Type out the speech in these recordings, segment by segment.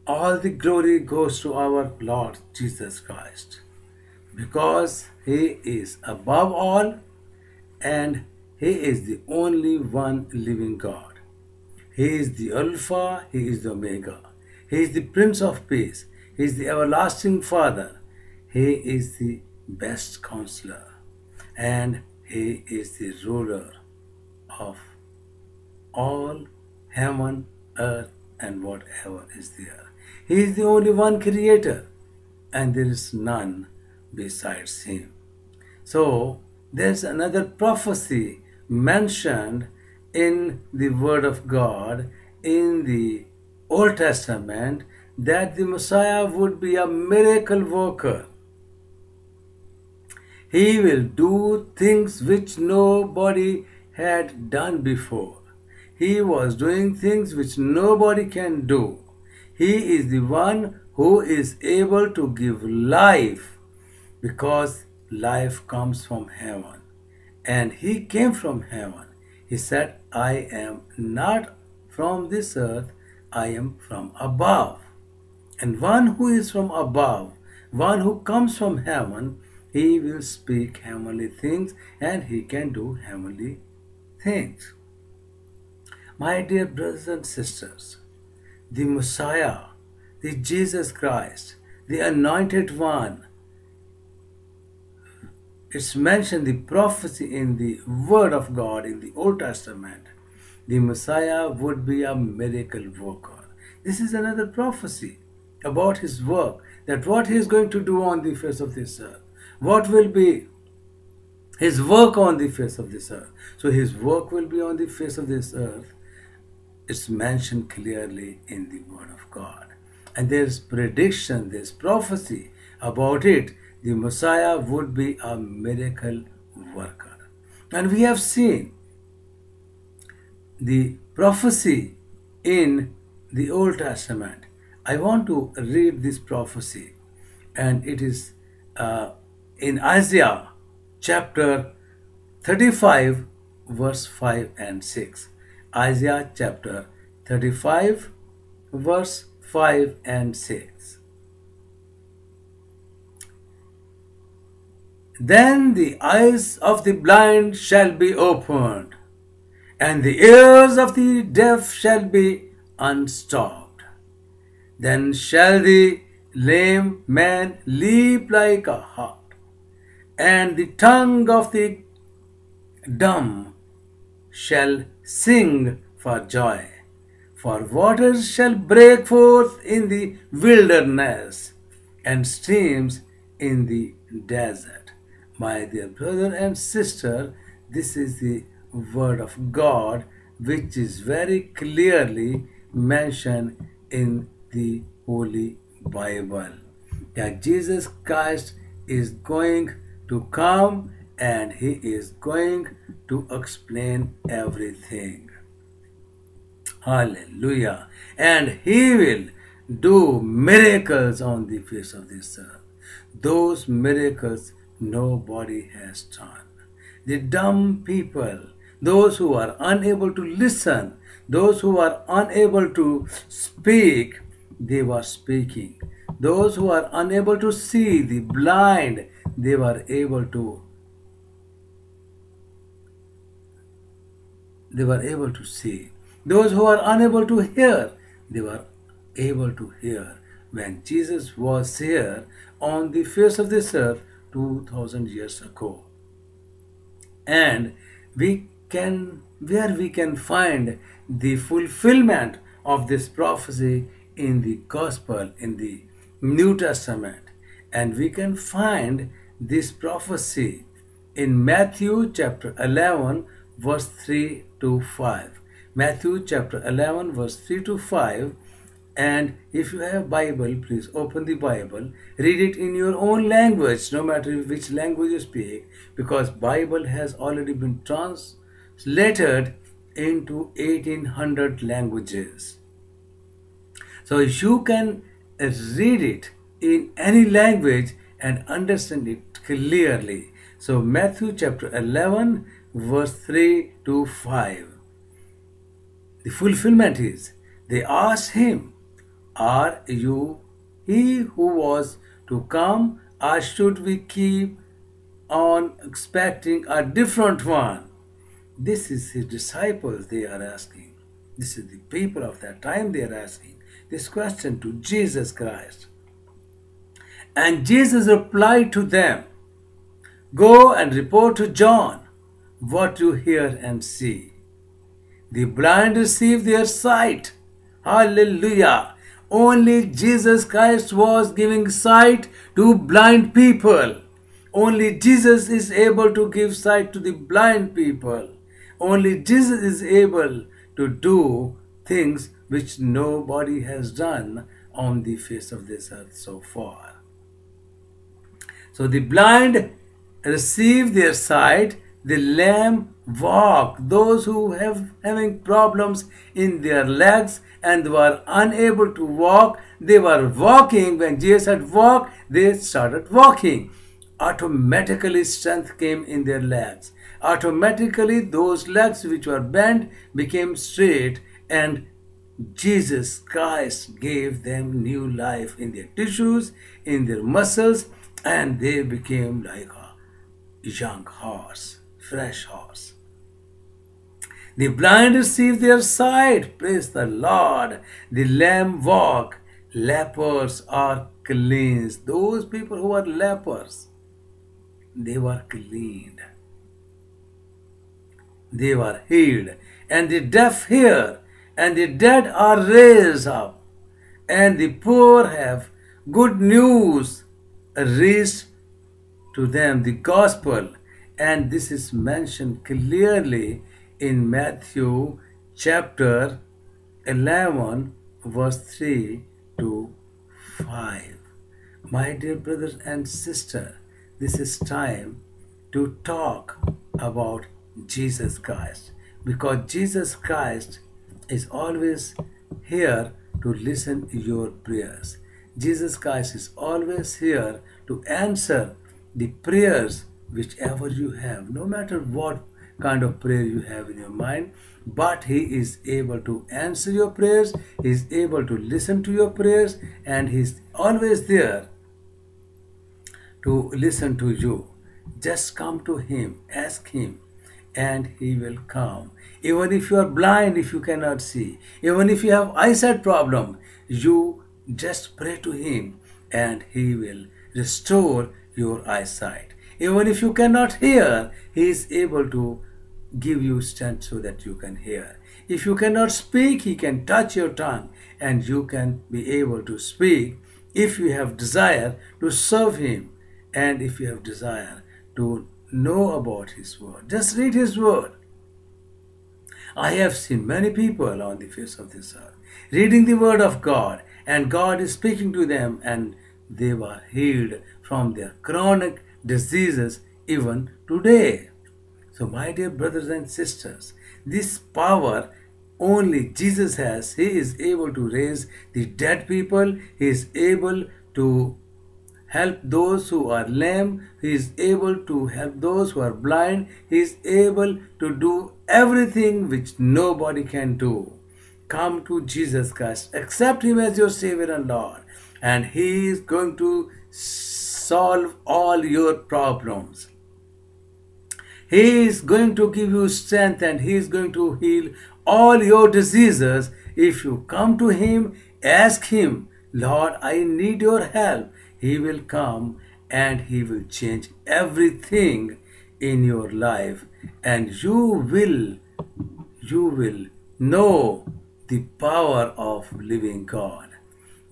All the glory goes to our Lord Jesus Christ because He is above all and He is the only one living God. He is the Alpha, He is the Omega. He is the Prince of Peace. He is the everlasting Father. He is the best counselor. And He is the ruler of all heaven, earth, and whatever is there. He is the only one creator, and there is none besides Him. So, there's another prophecy mentioned in the Word of God in the Old Testament that the Messiah would be a miracle worker. He will do things which nobody had done before. He was doing things which nobody can do. He is the one who is able to give life because life comes from heaven. And He came from heaven. He said, I am not from this earth, I am from above. And one who is from above, one who comes from heaven, he will speak heavenly things and he can do heavenly things. My dear brothers and sisters, the Messiah, the Jesus Christ, the Anointed One, it's mentioned the prophecy in the Word of God in the Old Testament. The Messiah would be a miracle worker. This is another prophecy about His work, that what He is going to do on the face of this earth. What will be His work on the face of this earth? So His work will be on the face of this earth. It's mentioned clearly in the Word of God. And there's prediction, there's prophecy about it. The Messiah would be a miracle worker. And we have seen the prophecy in the Old Testament. I want to read this prophecy, and it is in Isaiah chapter 35 verse 5 and 6. Isaiah chapter 35 verse 5 and 6. Then the eyes of the blind shall be opened, and the ears of the deaf shall be unstopped. Then shall the lame man leap like a hart, and the tongue of the dumb shall sing for joy. For waters shall break forth in the wilderness, and streams in the desert. My dear brother and sister, this is the Word of God, which is very clearly mentioned in the Holy Bible, that Jesus Christ is going to come and He is going to explain everything. Hallelujah. And He will do miracles on the face of this earth. Those miracles nobody has done. The dumb people, those who are unable to listen, those who are unable to speak, they were speaking. Those who are unable to see, the blind, they were able to see. Those who are unable to hear, they were able to hear. When Jesus was here on the face of this earth 2000 years ago. And where we can find the fulfillment of this prophecy in the Gospel, in the New Testament. And we can find this prophecy in Matthew chapter 11 verse 3 to 5. Matthew chapter 11 verse 3 to 5. And if you have Bible, please open the Bible, read it in your own language, no matter which language you speak, because Bible has already been translated into 1800 languages. So you can read it in any language and understand it clearly. So Matthew chapter 11 verse 3 to 5. The fulfillment is, they asked Him, Are you he who was to come, or should we keep on expecting a different one? This is his disciples they are asking. This is the people of that time they are asking this question to Jesus Christ. And Jesus replied to them, "Go and report to John what you hear and see. The blind receive their sight." Hallelujah. Only Jesus Christ was giving sight to blind people. Only Jesus is able to give sight to the blind people. Only Jesus is able to do things which nobody has done on the face of this earth so far. So the blind receive their sight, the lame walk. Those who have having problems in their legs and were unable to walk, they were walking. When Jesus had walked, they started walking. Automatically strength came in their legs. Automatically those legs which were bent became straight, and Jesus Christ gave them new life in their tissues, in their muscles, and they became like a young horse, fresh horse. The blind receive their sight, praise the Lord. The lame walk, lepers are cleansed. Those people who are lepers, they were cleaned. They were healed. And the deaf hear, and the dead are raised up, and the poor have good news reached to them, the gospel. And this is mentioned clearly in Matthew chapter 11 verse 3 to 5. My dear brothers and sisters, this is time to talk about Jesus Christ, because Jesus Christ is always here to listen to your prayers. Jesus Christ is always here to answer the prayers whichever you have, no matter what kind of prayer you have in your mind, but He is able to answer your prayers, He is able to listen to your prayers, and He is always there to listen to you. Just come to Him, ask Him, and He will come. Even if you are blind, if you cannot see, even if you have eyesight problem, you just pray to Him and He will restore your eyesight. Even if you cannot hear, He is able to give you strength so that you can hear. If you cannot speak, He can touch your tongue and you can be able to speak. If you have desire to serve Him, and if you have desire to know about His word, just read His word. I have seen many people on the face of this earth reading the word of God, and God is speaking to them, and they were healed from their chronic diseases even today. So my dear brothers and sisters, this power only Jesus has. He is able to raise the dead people. He is able to help those who are lame. He is able to help those who are blind. He is able to do everything which nobody can do. Come to Jesus Christ. Accept Him as your Savior and Lord, and He is going to solve all your problems. He is going to give you strength, and He is going to heal all your diseases. If you come to Him, ask Him, Lord, I need your help. He will come and He will change everything in your life, and you will know the power of living God.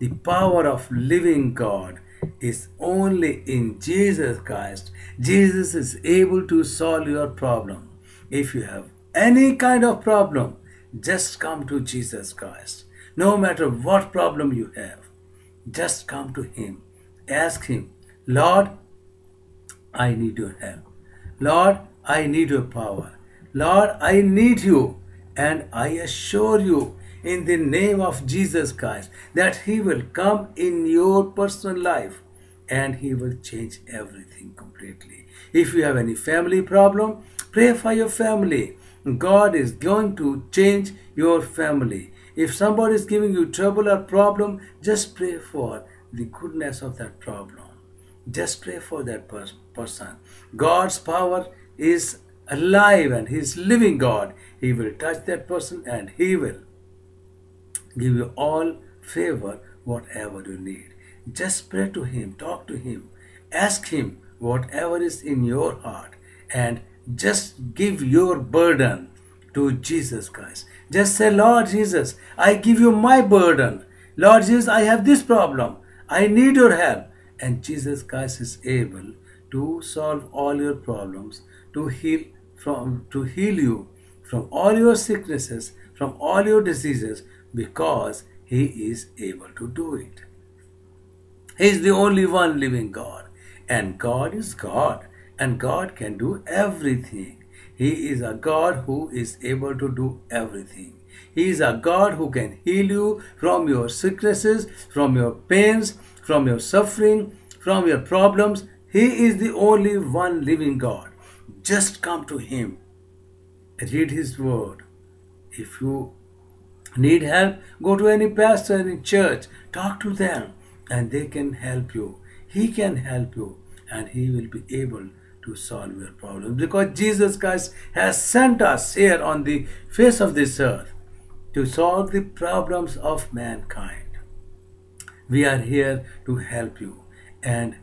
The power of living God is only in Jesus Christ. Jesus is able to solve your problem. If you have any kind of problem, just come to Jesus Christ. No matter what problem you have, just come to Him. Ask Him, Lord, I need your help. Lord, I need your power. Lord, I need you. And I assure you, in the name of Jesus Christ, that He will come in your personal life and He will change everything completely. If you have any family problem, pray for your family. God is going to change your family. If somebody is giving you trouble or problem, just pray for the goodness of that problem. Just pray for that person. God's power is alive and He is living God. He will touch that person and He will give you all favor, whatever you need. Just pray to Him, talk to Him, ask Him whatever is in your heart, and just give your burden to Jesus Christ. Just say, Lord Jesus, I give you my burden. Lord Jesus, I have this problem. I need your help. And Jesus Christ is able to solve all your problems, to heal you from all your sicknesses, from all your diseases, because He is able to do it. He is the only one living God. And God is God. And God can do everything. He is a God who is able to do everything. He is a God who can heal you from your sicknesses, from your pains, from your suffering, from your problems. He is the only one living God. Just come to Him. Read His word. If you need help, go to any pastor in church. Talk to them and they can help you. He can help you and He will be able to solve your problems, because Jesus Christ has sent us here on the face of this earth to solve the problems of mankind. We are here to help you, and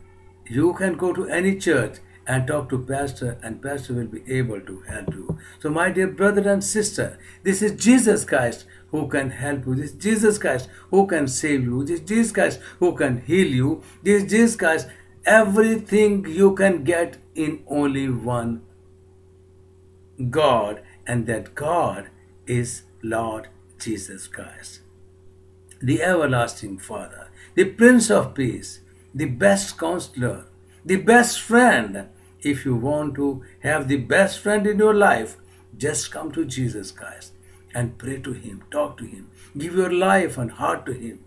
you can go to any church and talk to pastor, and pastor will be able to help you. So my dear brother and sister, this is Jesus Christ who can help you. This is Jesus Christ who can save you. This is Jesus Christ who can heal you. This is Jesus Christ. Everything you can get in only one God, and that God is Lord Jesus Christ, the everlasting Father, the Prince of Peace, the best counselor, the best friend. If you want to have the best friend in your life, just come to Jesus Christ and pray to Him, talk to Him, give your life and heart to Him.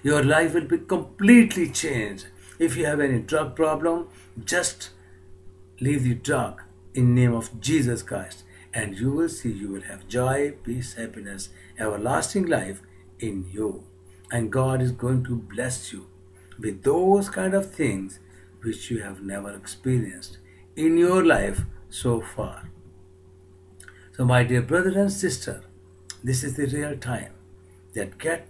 Your life will be completely changed. If you have any drug problem, just leave the drug in name of Jesus Christ, and you will see you will have joy, peace, happiness, everlasting life in you. And God is going to bless you with those kind of things which you have never experienced in your life so far. So my dear brother and sister, this is the real time that get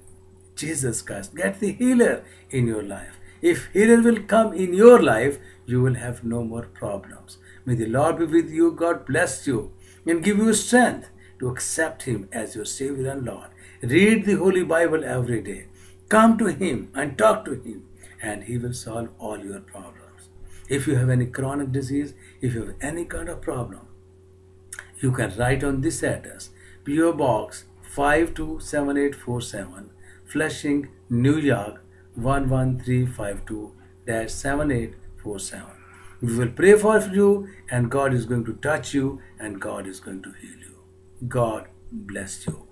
Jesus Christ, get the healer in your life. If healer will come in your life, you will have no more problems. May the Lord be with you. God bless you and give you strength to accept Him as your Savior and Lord. Read the Holy Bible every day. Come to Him and talk to Him, and He will solve all your problems. If you have any chronic disease, if you have any kind of problem, you can write on this address: P.O. Box 527847, Flushing, New York 11352-7847. We will pray for you, and God is going to touch you, and God is going to heal you. God bless you.